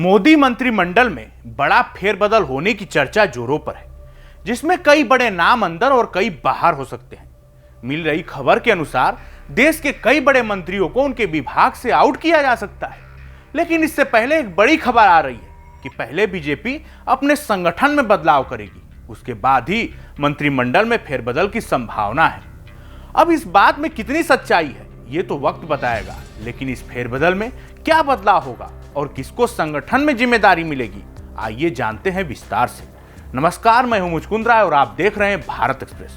मोदी मंत्रिमंडल में बड़ा फेरबदल होने की चर्चा जोरों पर है, जिसमें कई बड़े नाम अंदर और कई बाहर हो सकते हैं। मिल रही खबर के अनुसार देश के कई बड़े मंत्रियों को उनके विभाग से आउट किया जा सकता है। लेकिन इससे पहले एक बड़ी खबर आ रही है कि पहले बीजेपी अपने संगठन में बदलाव करेगी, उसके बाद ही मंत्रिमंडल में फेरबदल की संभावना है। अब इस बात में कितनी सच्चाई है ये तो वक्त बताएगा, लेकिन इस फेरबदल में क्या बदलाव होगा और किसको संगठन में जिम्मेदारी मिलेगी, आइए जानते हैं विस्तार से। नमस्कार, मैं हूं मुचकुंद राय और आप देख रहे हैं भारत एक्सप्रेस।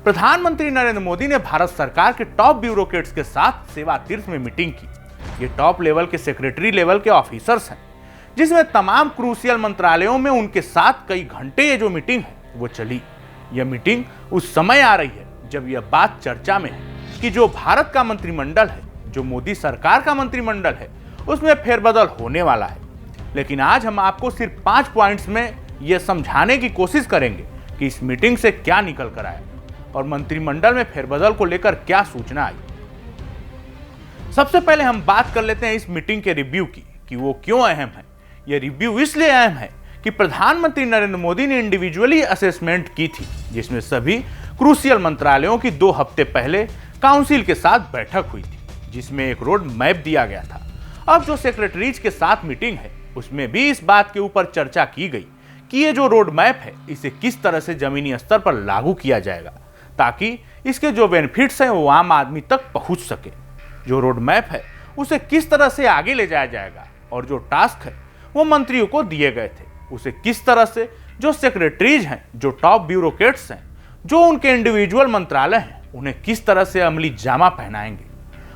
प्रधानमंत्री नरेंद्र मोदी ने भारत सरकार के टॉप ब्यूरोक्रेट्स के साथ सेवा तीर्थ में मीटिंग की। ये टॉप लेवल के सेक्रेटरी लेवल के ऑफिसर्स हैं, जिसमें तमाम क्रूशियल मंत्रालयों में उनके साथ कई घंटे ये जो मीटिंग है वो चली। यह मीटिंग उस समय आ रही है जब यह बात चर्चा में है कि जो भारत का मंत्रिमंडल है, जो मोदी सरकार का मंत्रिमंडल है, उसमें फेरबदल होने वाला है। लेकिन आज हम आपको सिर्फ 5 पॉइंट्स में यह समझाने की कोशिश करेंगे कि इस मीटिंग से क्या निकल कर आया और मंत्रिमंडल में फेरबदल को लेकर क्या सूचना आई। सबसे पहले हम बात कर लेते हैं इस मीटिंग के रिव्यू की कि वो क्यों अहम है। यह रिव्यू इसलिए अहम है कि प्रधानमंत्री नरेंद्र मोदी ने इंडिविजुअली असेसमेंट की थी, जिसमें सभी क्रूशियल मंत्रालयों की 2 हफ्ते पहले काउंसिल के साथ बैठक हुई थी, जिसमें एक रोड मैप दिया गया था। अब जो सेक्रेटरीज के साथ मीटिंग है उसमें भी इस बात के ऊपर चर्चा की गई कि ये जो रोड मैप है इसे किस तरह से जमीनी स्तर पर लागू किया जाएगा, ताकि इसके जो बेनिफिट्स हैं वो आम आदमी तक पहुंच सके। जो रोड मैप है उसे किस तरह से आगे ले जाया जाएगा और जो टास्क है वो मंत्रियों को दिए गए थे उसे किस तरह से जो सेक्रेटरीज हैं, जो टॉप ब्यूरोक्रेट्स हैं, जो उनके इंडिविजुअल मंत्रालय हैं, उन्हें किस तरह से अमली जामा पहनाएंगे।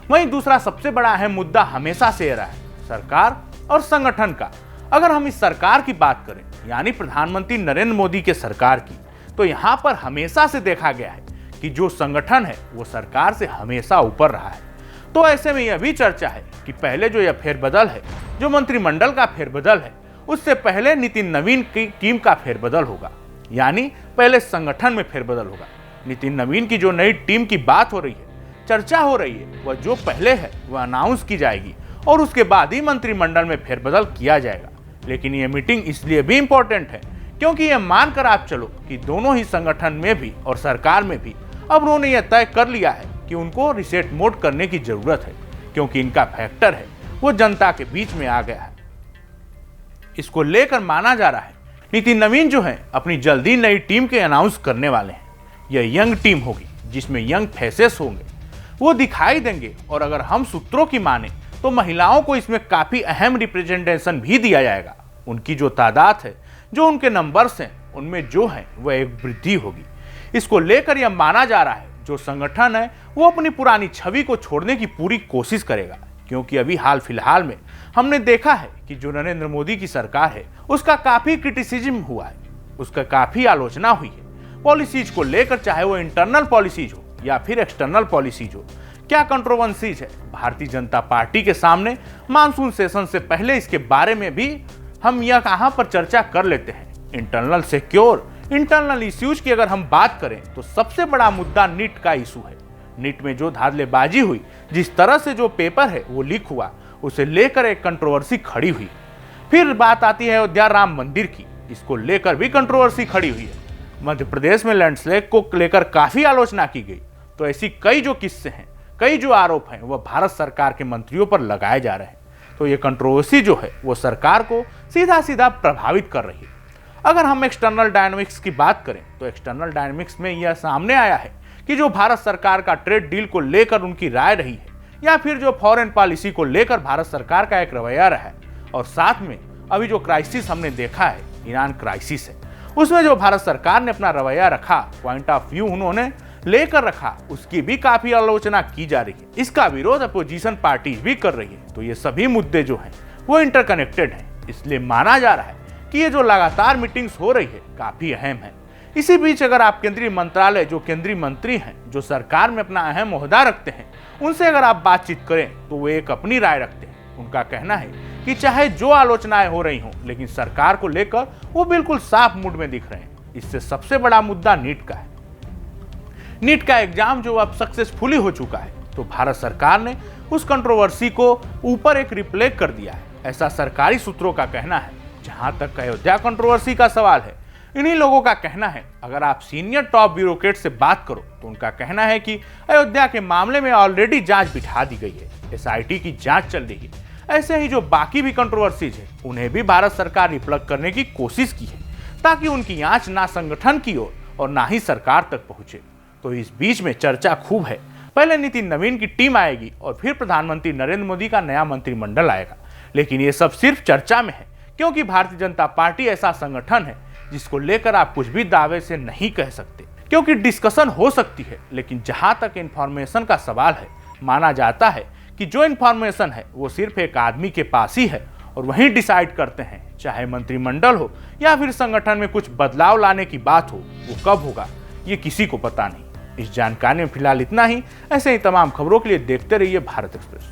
वहीं दूसरा सबसे बड़ा अहम मुद्दा हमेशा से रहा है सरकार और संगठन का। अगर हम इस सरकार की बात करें, यानी प्रधानमंत्री नरेंद्र मोदी के सरकार की, तो यहां पर हमेशा से देखा गया है कि जो संगठन है वो सरकार से हमेशा ऊपर रहा है। तो ऐसे में यह भी चर्चा है कि पहले जो यह फेरबदल है, जो मंत्रिमंडल का फेरबदल है, उससे पहले नितिन नवीन की टीम का फेरबदल होगा, यानी पहले संगठन में फेरबदल होगा। नितिन नवीन की जो नई टीम की बात हो रही है, चर्चा हो रही है, वह जो पहले है वह अनाउंस की जाएगी और उसके बाद ही मंत्रिमंडल में फेरबदल किया जाएगा। लेकिन यह मीटिंग इसलिए भी इंपॉर्टेंट है क्योंकि यह मानकर आप चलो कि दोनों ही संगठन में भी और सरकार में भी अब उन्होंने यह तय कर लिया है कि उनको रिसेट मोड करने की जरूरत है, क्योंकि इनका फैक्टर है वो जनता के बीच में आ गया है। इसको लेकर माना जा रहा है नितिन नवीन जो है अपनी जल्दी नई टीम के अनाउंस करने वाले हैं। यह यंग टीम होगी जिसमें यंग फेसेस होंगे, वो दिखाई देंगे। और अगर हम सूत्रों की माने तो महिलाओं को इसमें काफी अहम रिप्रेजेंटेशन भी दिया जाएगा। उनकी जो तादाद है, जो उनके नंबर्स हैं, उनमें जो है वह एक वृद्धि होगी। इसको लेकर यह माना जा रहा है जो संगठन है वो अपनी पुरानी छवि को छोड़ने की पूरी कोशिश करेगा, क्योंकि अभी हाल फिलहाल में हमने देखा है कि जो नरेंद्र मोदी की सरकार है उसका काफी क्रिटिसिज्म हुआ है, उसका काफी आलोचना हुई है पॉलिसीज को लेकर, चाहे वो इंटरनल पॉलिसीज हो या फिर एक्सटर्नल पॉलिसीज हो। क्या कंट्रोवर्सीज है भारतीय जनता पार्टी के सामने मानसून सेशन से पहले, इसके बारे में भी हम यह कहां पर चर्चा कर लेते हैं। इंटरनल सिक्योर इंटरनल इश्यूज की अगर हम बात करें तो सबसे बड़ा मुद्दा नीट का इशू है। नीट में जो धांधलेबाजी हुई, जिस तरह से जो पेपर है वो लीक हुआ, उसे लेकर एक कंट्रोवर्सी खड़ी हुई। फिर बात आती है अयोध्या राम मंदिर की, इसको लेकर भी कंट्रोवर्सी खड़ी हुई है। मध्य प्रदेश में लैंडस्लाइड को लेकर काफी आलोचना की गई। तो ऐसी कई जो किस्से हैं, कई जो आरोप हैं, वह भारत सरकार के मंत्रियों पर लगाए जा रहे हैं। तो ये कंट्रोवर्सी जो है वो सरकार को सीधा सीधा प्रभावित कर रही है। अगर हम एक्सटर्नल डायनामिक्स की बात करें तो एक्सटर्नल डायनामिक्स में यह सामने आया है कि जो भारत सरकार का ट्रेड डील को लेकर उनकी राय रही है, या फिर जो फॉरेन पॉलिसी को लेकर भारत सरकार का एक रवैया रहा है, और साथ में अभी जो क्राइसिस हमने देखा है, ईरान क्राइसिस है, उसमें जो भारत सरकार ने अपना रवैया रखा, पॉइंट ऑफ व्यू उन्होंने लेकर रखा, उसकी भी काफी आलोचना की जा रही है। इसका विरोध अपोजिशन पार्टीज भी कर रही है। तो ये सभी मुद्दे जो हैं वो इंटरकनेक्टेड हैं। इसलिए माना जा रहा है कि ये जो लगातार मीटिंग्स हो रही है काफी अहम है। इसी बीच अगर आप केंद्रीय मंत्रालय, जो केंद्रीय मंत्री हैं, जो सरकार में अपना अहम ओहदा रखते हैं, उनसे अगर आप बातचीत करें तो वो एक अपनी राय रखते हैं। उनका कहना है कि चाहे जो आलोचनाएं हो रही हों, लेकिन सरकार को लेकर वो बिल्कुल साफ मूड में दिख रहे हैं। इससे सबसे बड़ा मुद्दा नीट का है। नीट का एग्जाम जो अब सक्सेसफुली हो चुका है, तो भारत सरकार ने उस कंट्रोवर्सी को ऊपर एक रिप्ले कर दिया है ऐसा सरकारी सूत्रों का कहना है। जहां तक अयोध्या कंट्रोवर्सी का सवाल है, इन्हीं लोगों का कहना है, अगर आप सीनियर टॉप ब्यूरोक्रेट से बात करो तो उनका कहना है कि अयोध्या के मामले में ऑलरेडी जांच बिठा दी गई है, एसआईटी की जांच चल रही है। ऐसे ही जो बाकी भी कंट्रोवर्सीज है, उन्हें भी भारत सरकार रिप्लग करने की कोशिश की है, ताकि उनकी आंच ना संगठन की ओर और ना ही सरकार तक पहुंचे। तो इस बीच में चर्चा खूब है। पहले नितिन नवीन की टीम आएगी और फिर प्रधानमंत्री नरेंद्र मोदी का नया मंत्रिमंडल आएगा। लेकिन ये सब सिर्फ चर्चा में है, क्योंकि भारतीय जनता पार्टी ऐसा संगठन है जिसको लेकर आप कुछ भी दावे से नहीं कह सकते, क्योंकि डिस्कशन हो सकती है, लेकिन जहां तक इंफॉर्मेशन का सवाल है, माना जाता है कि जो इंफॉर्मेशन है वो सिर्फ एक आदमी के पास ही है और वही डिसाइड करते हैं, चाहे मंत्रिमंडल हो या फिर संगठन में कुछ बदलाव लाने की बात हो, वो कब होगा ये किसी को पता नहीं। इस जानकारी में फिलहाल इतना ही। ऐसे ही तमाम खबरों के लिए देखते रहिए भारत एक्सप्रेस।